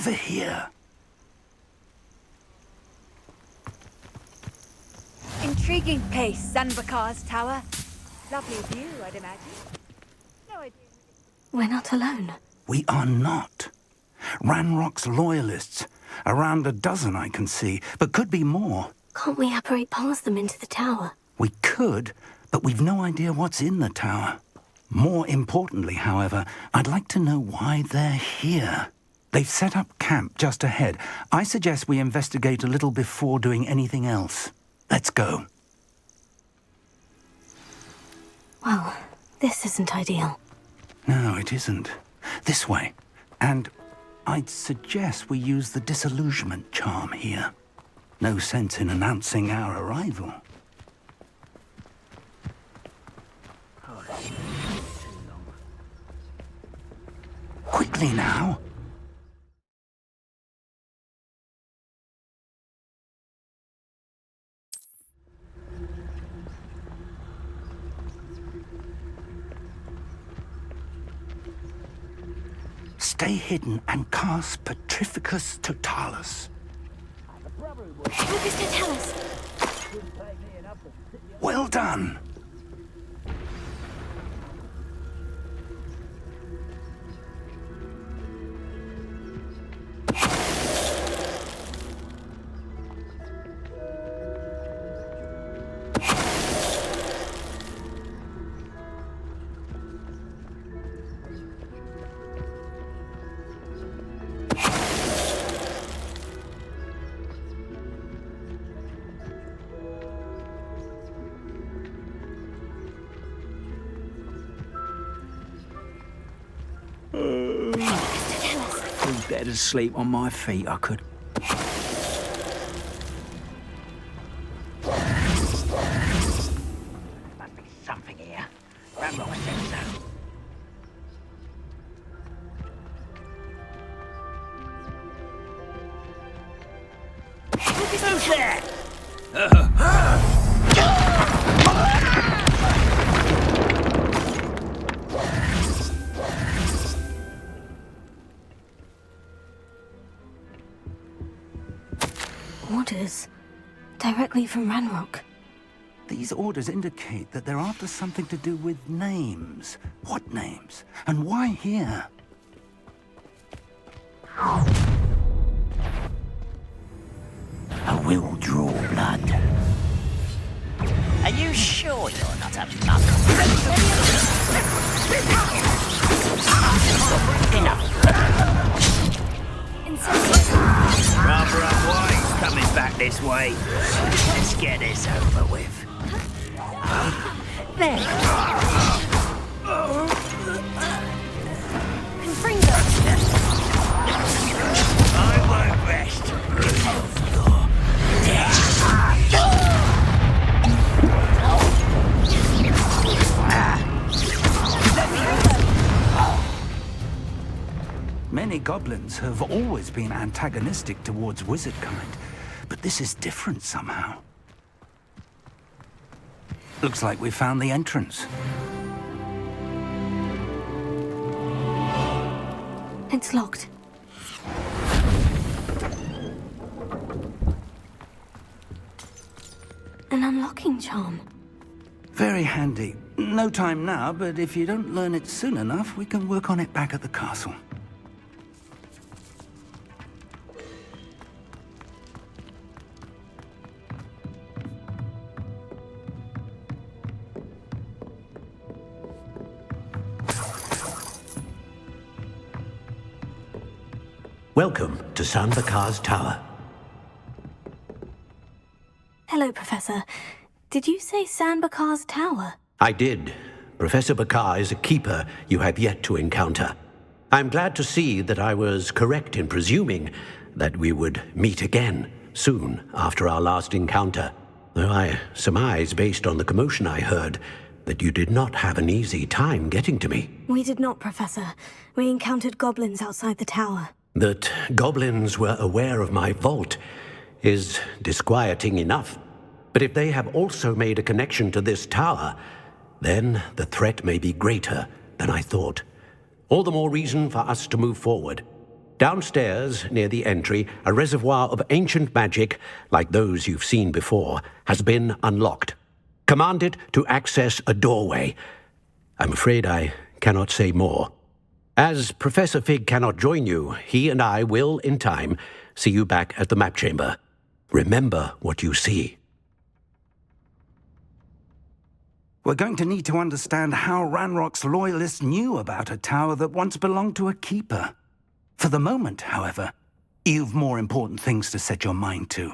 over here. Intriguing place, Sanbakar's tower. Lovely view, I'd imagine. No idea. We're not alone. We are not. Ranrock's loyalists. Around a dozen I can see, but could be more. Can't we apparate past them into the tower? We could, but we've no idea what's in the tower. More importantly, however, I'd like to know why they're here. They've set up camp just ahead. I suggest we investigate a little before doing anything else. Let's go. Well, this isn't ideal. No, it isn't. This way. And I'd suggest we use the disillusionment charm here. No sense in announcing our arrival. Quickly now. Stay hidden and cast Petrificus Totalis. Focus Totalis. Well done. Better to sleep on my feet, I could. Must be something here. Ramrock said so. Who's there? Orders. Directly from Ranrock. These orders indicate that they're after something to do with names. What names? And why here? I will draw blood. Are you sure you're not a mug? Enough. Rather unwise coming back this way. Let's get this over with. There. Confringo. I won't rest until you're dead. Many goblins have always been antagonistic towards wizard kind, but this is different somehow. Looks like we found the entrance. It's locked. An unlocking charm. Very handy. No time now, but if you don't learn it soon enough, we can work on it back at the castle. Welcome to Sanbakar's tower. Hello, Professor. Did you say Sanbakar's tower? I did. Professor Bakar is a keeper you have yet to encounter. I'm glad to see that I was correct in presuming that we would meet again soon after our last encounter, though I surmise, based on the commotion I heard, that you did not have an easy time getting to me. We did not, Professor. We encountered goblins outside the tower. That goblins were aware of my vault is disquieting enough. But if they have also made a connection to this tower, then the threat may be greater than I thought. All the more reason for us to move forward. Downstairs, near the entry, a reservoir of ancient magic, like those you've seen before, has been unlocked. Command it to access a doorway. I'm afraid I cannot say more. As Professor Fig cannot join you, he and I will, in time, see you back at the map chamber. Remember what you see. We're going to need to understand how Ranrock's loyalists knew about a tower that once belonged to a keeper. For the moment, however, you've more important things to set your mind to.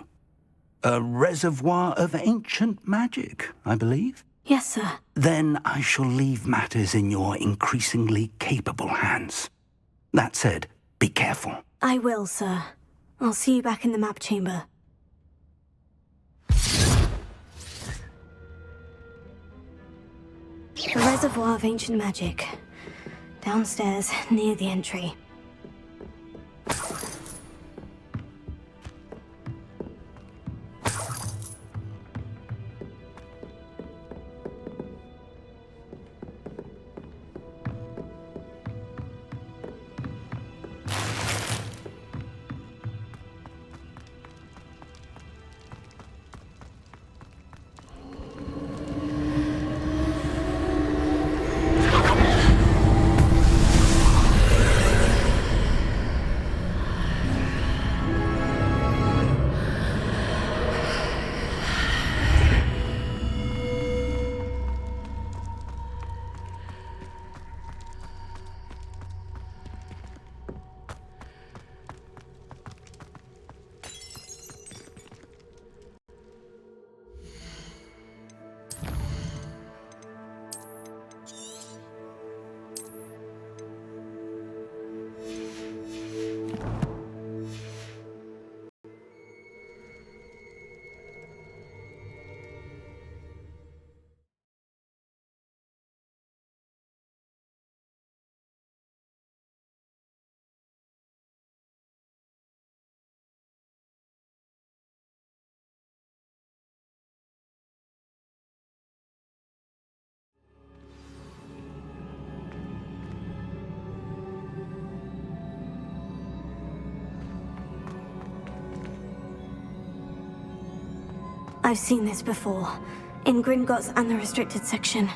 A reservoir of ancient magic, I believe? Yes, sir. Then I shall leave matters in your increasingly capable hands. That said, be careful. I will, sir. I'll see you back in the map chamber. A reservoir of ancient magic. Downstairs, near the entry. I've seen this before, in Gringotts and the restricted section.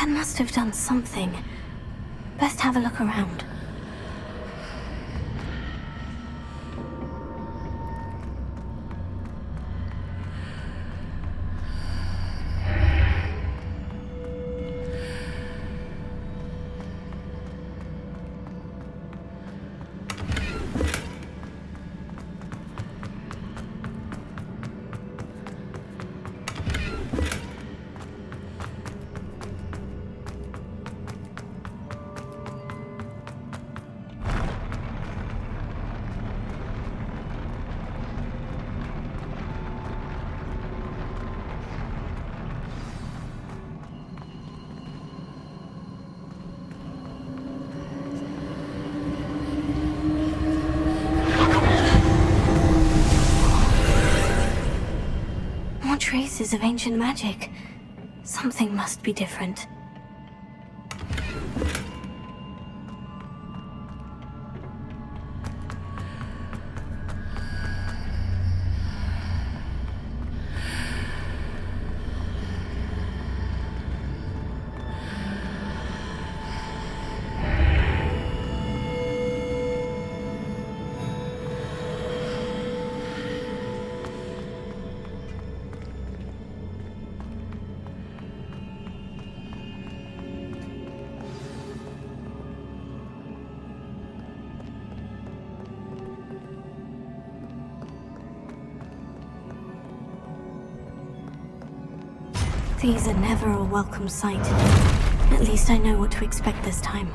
Must have done something. Best have a look around. Traces of ancient magic. Something must be different. These are never a welcome sight. At least I know what to expect this time.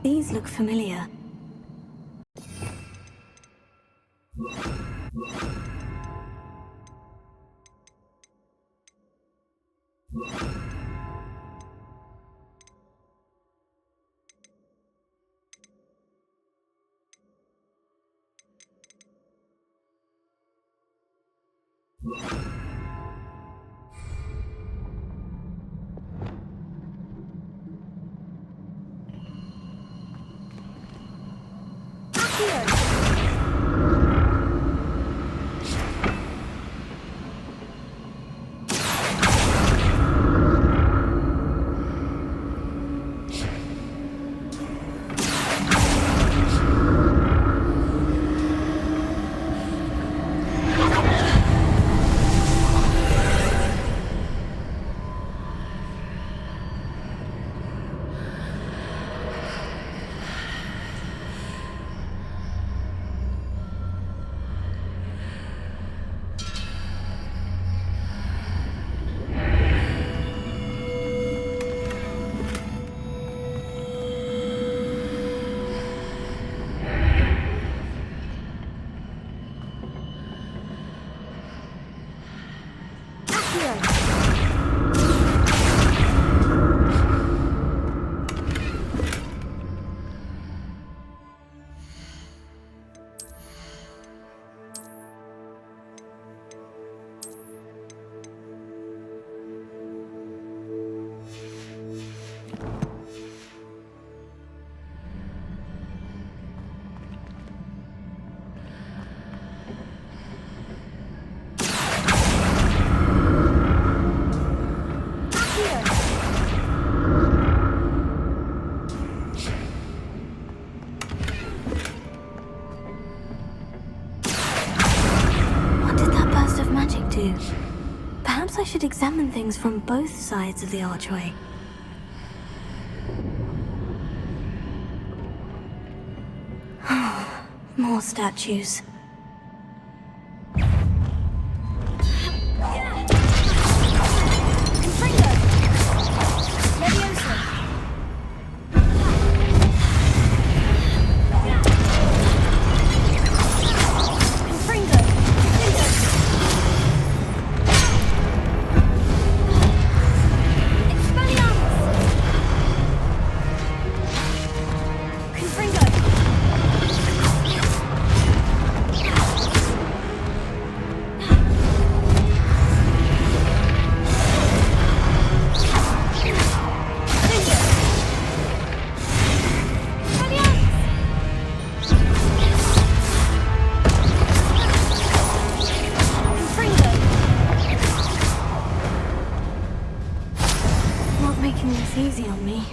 These look familiar. Perhaps I should examine things from both sides of the archway. More statues. Easy on me.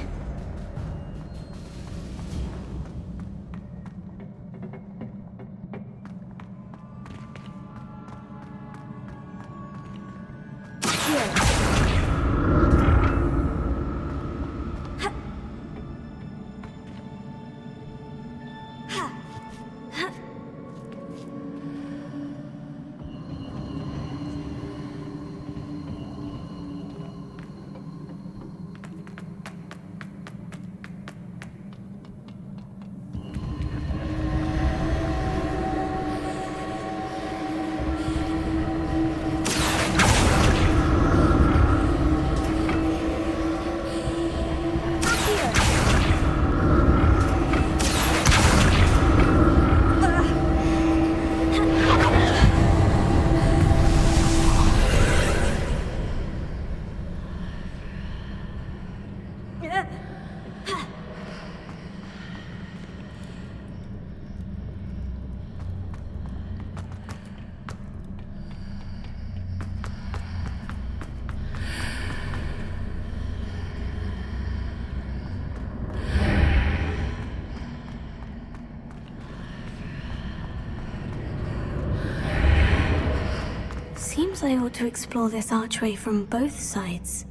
Seems I ought to explore this archway from both sides.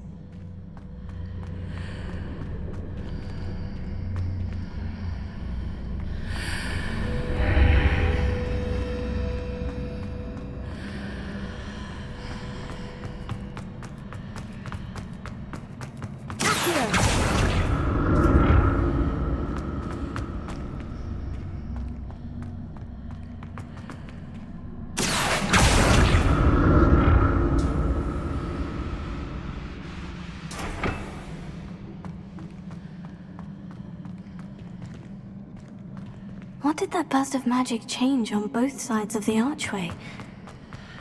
did that burst of magic change on both sides of the archway?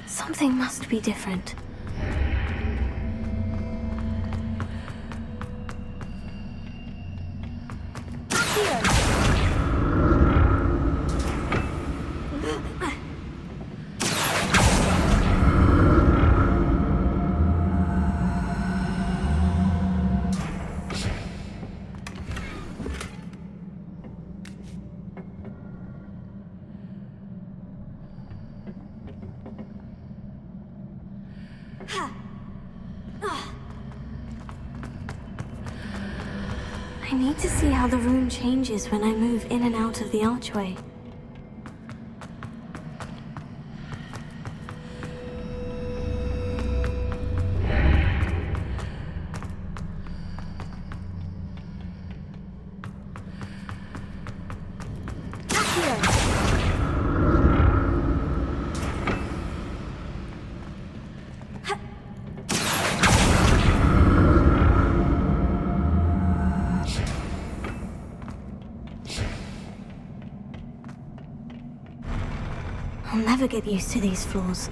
Something must be different. I need to see how the room changes when I move in and out of the archway. I'll never get used to these floors.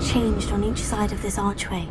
Changed on each side of this archway.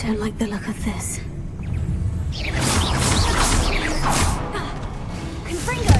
don't like the look of this. Confringo!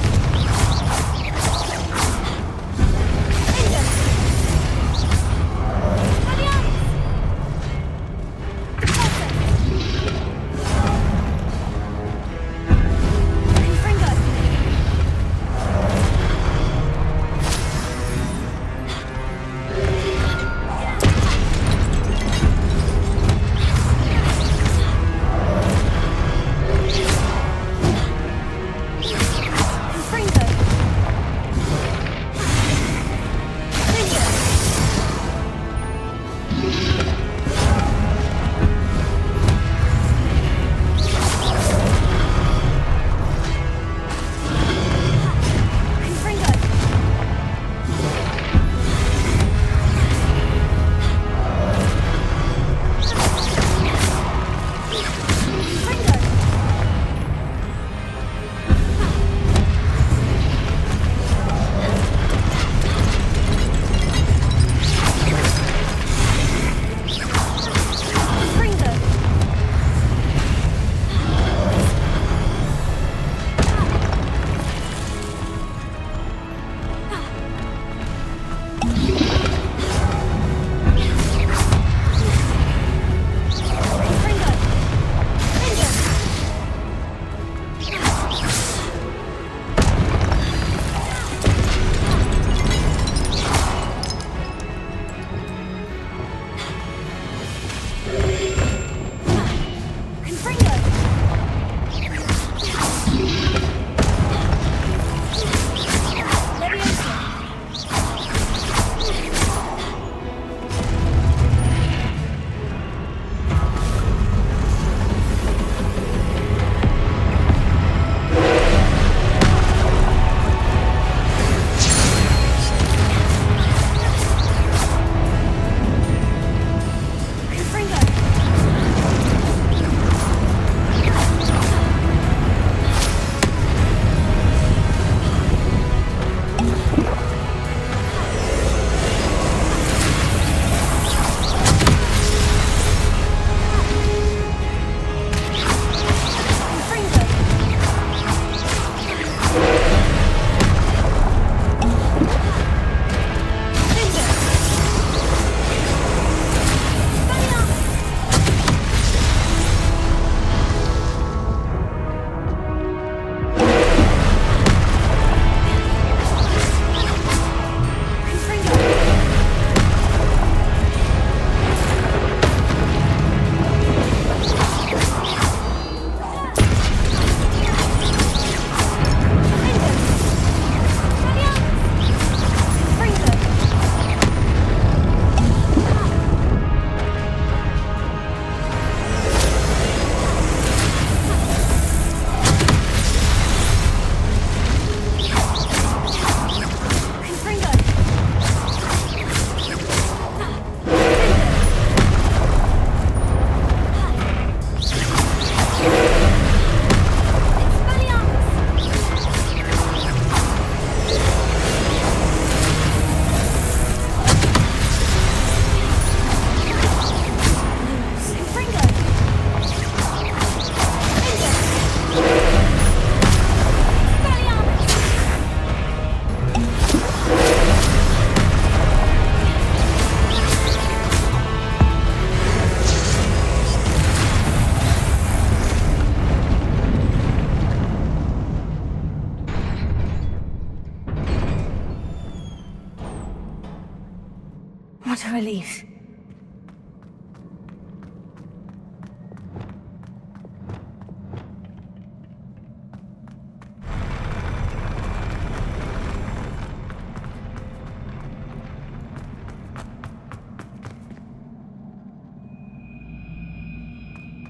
What a relief.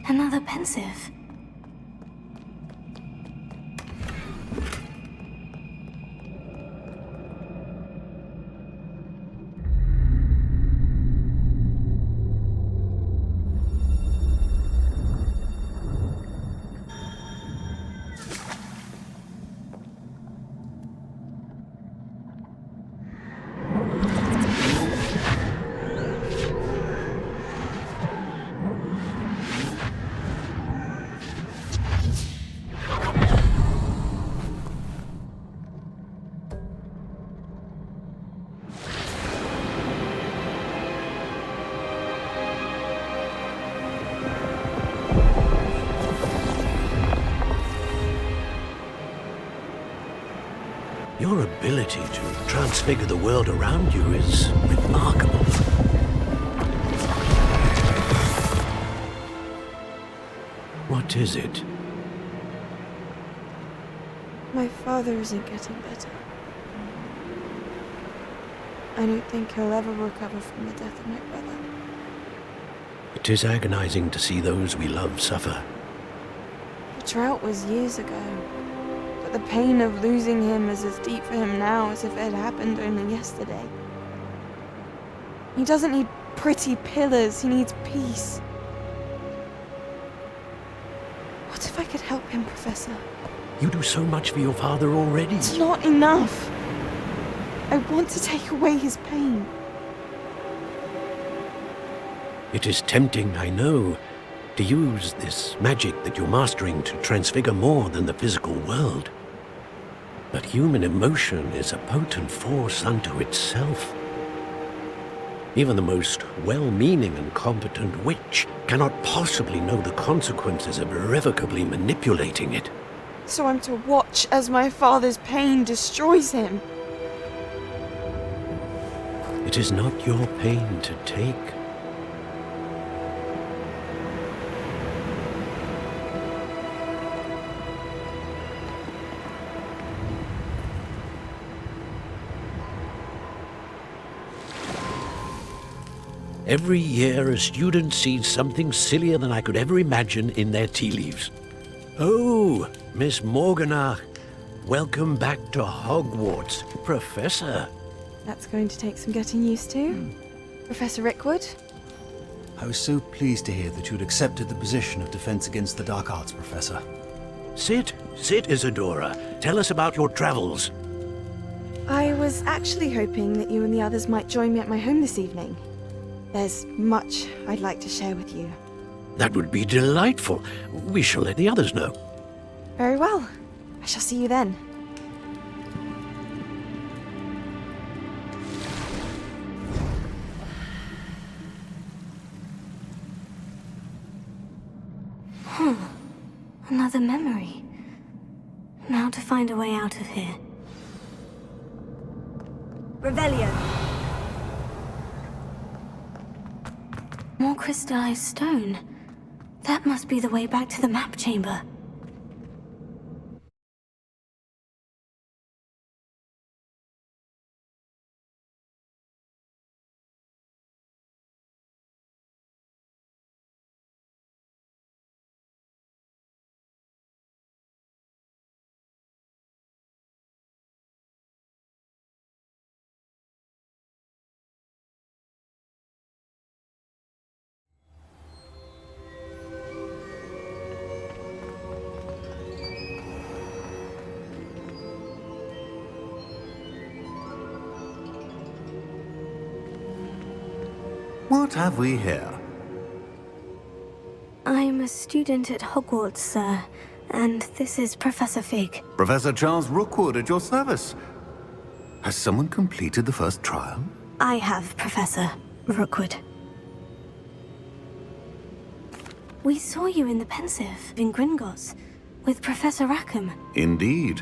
Another pensive. Your ability to transfigure the world around you is remarkable. What is it? My father isn't getting better. I don't think he'll ever recover from the death of my brother. It is agonizing to see those we love suffer. The drought was years ago, but the pain of losing him is as deep for him now as if it had happened only yesterday. He doesn't need pretty pillars, he needs peace. What if I could help him, Professor? You do so much for your father already. It's not enough. I want to take away his pain. It is tempting, I know, to use this magic that you're mastering to transfigure more than the physical world. But human emotion is a potent force unto itself. Even the most well-meaning and competent witch cannot possibly know the consequences of irrevocably manipulating it. So I'm to watch as my father's pain destroys him. It is not your pain to take. Every year, a student sees something sillier than I could ever imagine in their tea leaves. Oh, Miss Morganach, welcome back to Hogwarts, Professor. That's going to take some getting used to. Professor Rickwood? I was so pleased to hear that you'd accepted the position of Defense Against the Dark Arts, Professor. Sit, Isadora. Tell us about your travels. I was actually hoping that you and the others might join me at my home this evening. There's much I'd like to share with you. That would be delightful. We shall let the others know. Very well. I shall see you then. Another memory. Now to find a way out of here. Revelio. More crystallized stone. That must be the way back to the map chamber. What have we here? I'm a student at Hogwarts, sir, and this is Professor Fig. Professor Charles Rookwood at your service. Has someone completed the first trial? I have, Professor Rookwood. We saw you in the Pensive in Gringotts with Professor Rackham. Indeed.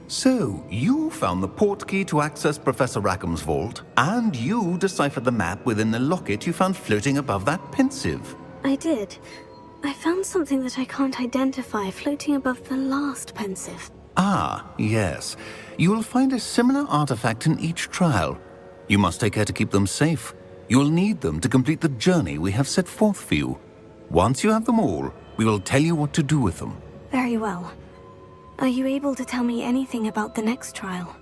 So, you found the portkey to access Professor Rackham's vault, and you deciphered the map within the locket you found floating above that Pensive. I did. I found something that I can't identify floating above the last Pensive. Ah, yes. You will find a similar artifact in each trial. You must take care to keep them safe. You will need them to complete the journey we have set forth for you. Once you have them all, we will tell you what to do with them. Very well. Are you able to tell me anything about the next trial?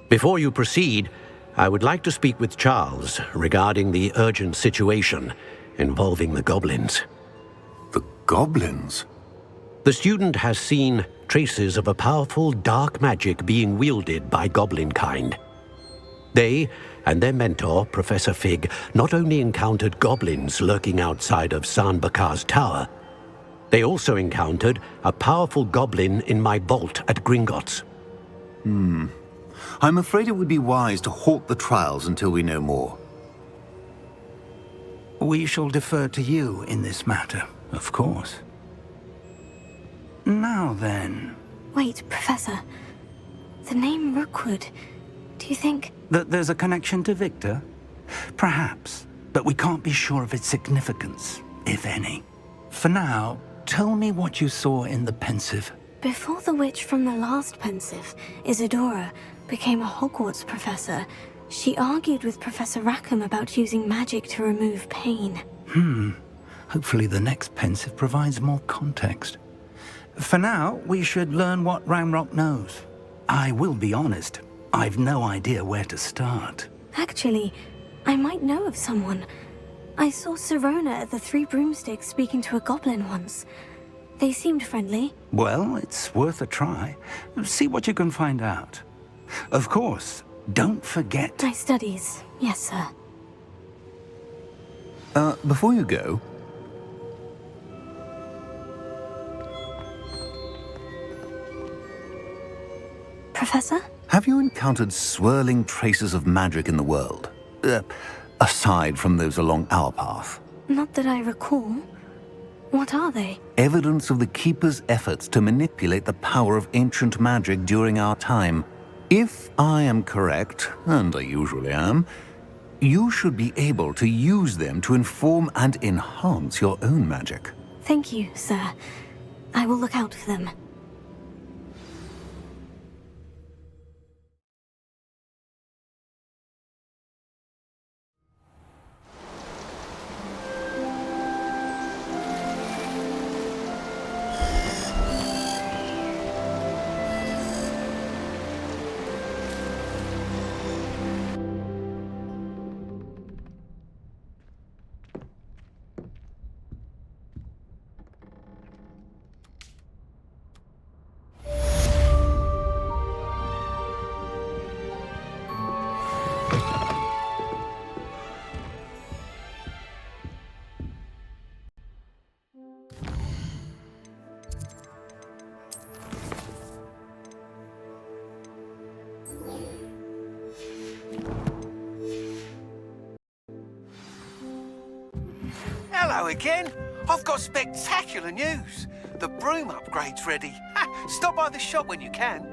Before you proceed, I would like to speak with Charles regarding the urgent situation involving the goblins. The goblins? The student has seen traces of a powerful dark magic being wielded by goblin kind. They and their mentor, Professor Fig, not only encountered goblins lurking outside of San Bakar's tower, they also encountered a powerful goblin in my vault at Gringotts. I'm afraid it would be wise to halt the trials until we know more. We shall defer to you in this matter, of course. Now then. Wait, Professor. The name Rookwood. Do you think... That there's a connection to Victor? Perhaps, but we can't be sure of its significance, if any. For now, tell me what you saw in the Pensive. Before the witch from the last Pensive, Isadora, became a Hogwarts professor, she argued with Professor Rackham about using magic to remove pain. Hopefully the next Pensive provides more context. For now, we should learn what Ramrock knows. I will be honest, I've no idea where to start. Actually, I might know of someone. I saw Sirona at the Three Broomsticks speaking to a goblin once. They seemed friendly. Well, it's worth a try. See what you can find out. Of course, don't forget... My studies, yes, sir. Before you go, Professor? have you encountered swirling traces of magic in the world? Aside from those along our path. Not that I recall. What are they? Evidence of the Keeper's efforts to manipulate the power of ancient magic during our time. If I am correct, and I usually am, you should be able to use them to inform and enhance your own magic. Thank you, sir. I will look out for them. Hello again. I've got spectacular news. The broom upgrade's ready. Stop by the shop when you can.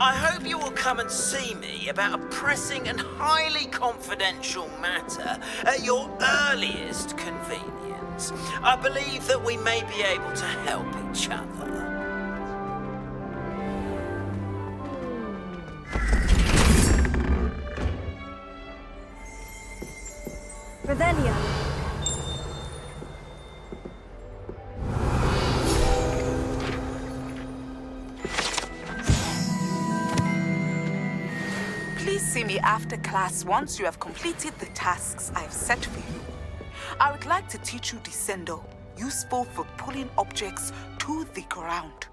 I hope you will come and see me about a pressing and highly confidential matter at your earliest convenience. I believe that we may be able to help each other. Revelio. Please see me after class once you have completed the tasks I've set for you. I would like to teach you Descendo, useful for pulling objects to the ground.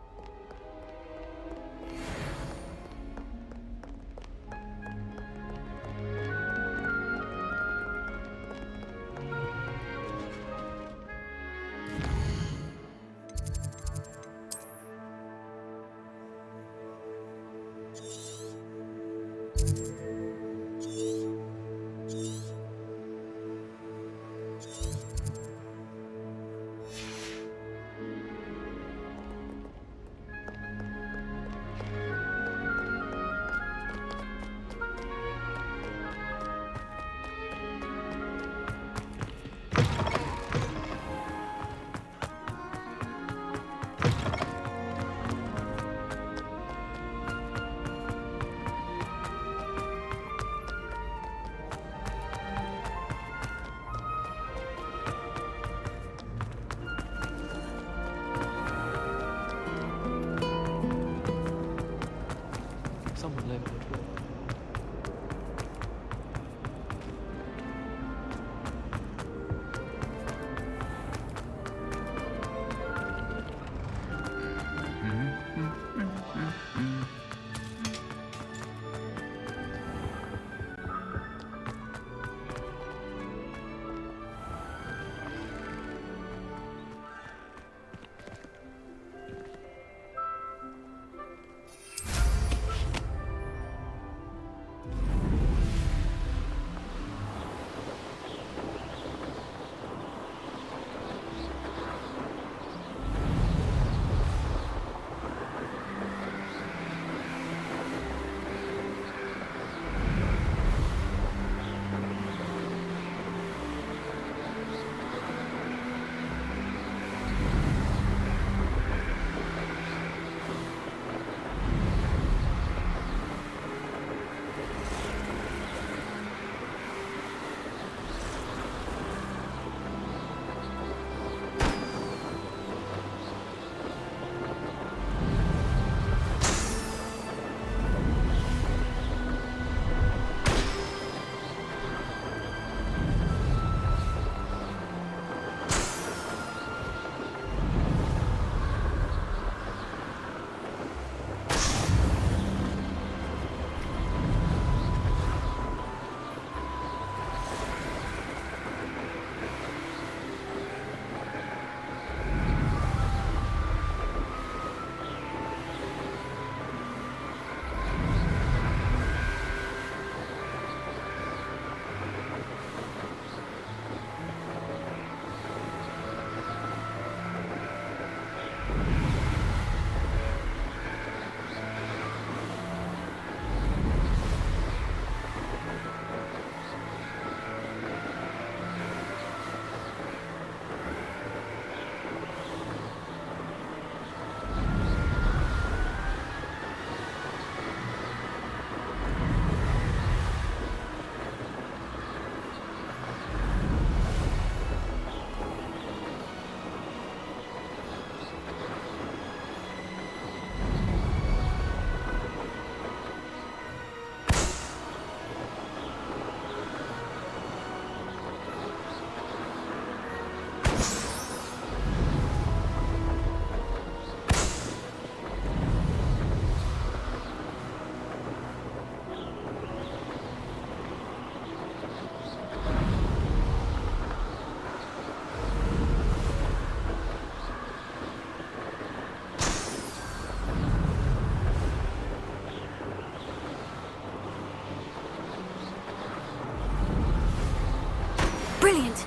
Brilliant.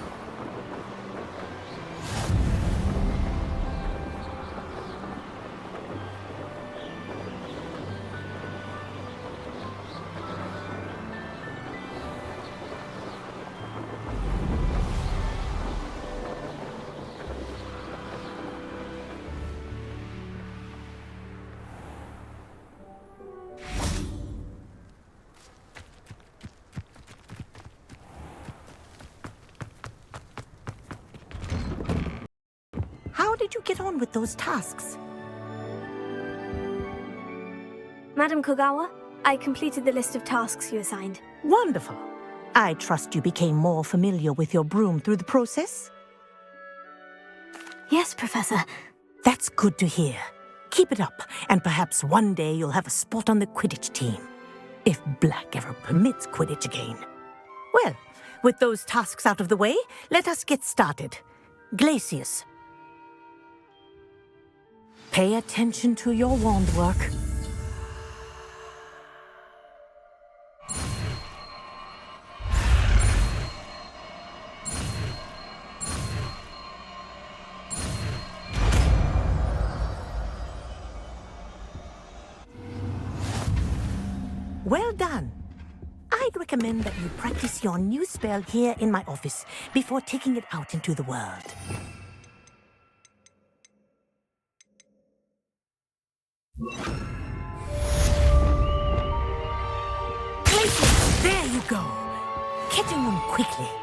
How did you get on with those tasks? Madam Kogawa, I completed the list of tasks you assigned. Wonderful. I trust you became more familiar with your broom through the process? Yes, Professor. That's good to hear. Keep it up, and perhaps one day you'll have a spot on the Quidditch team. If Black ever permits Quidditch again. Well, with those tasks out of the way, let us get started. Glacius. Pay attention to your wand work. Well done. I'd recommend that you practice your new spell here in my office before taking it out into the world. There you go. Catching them quickly.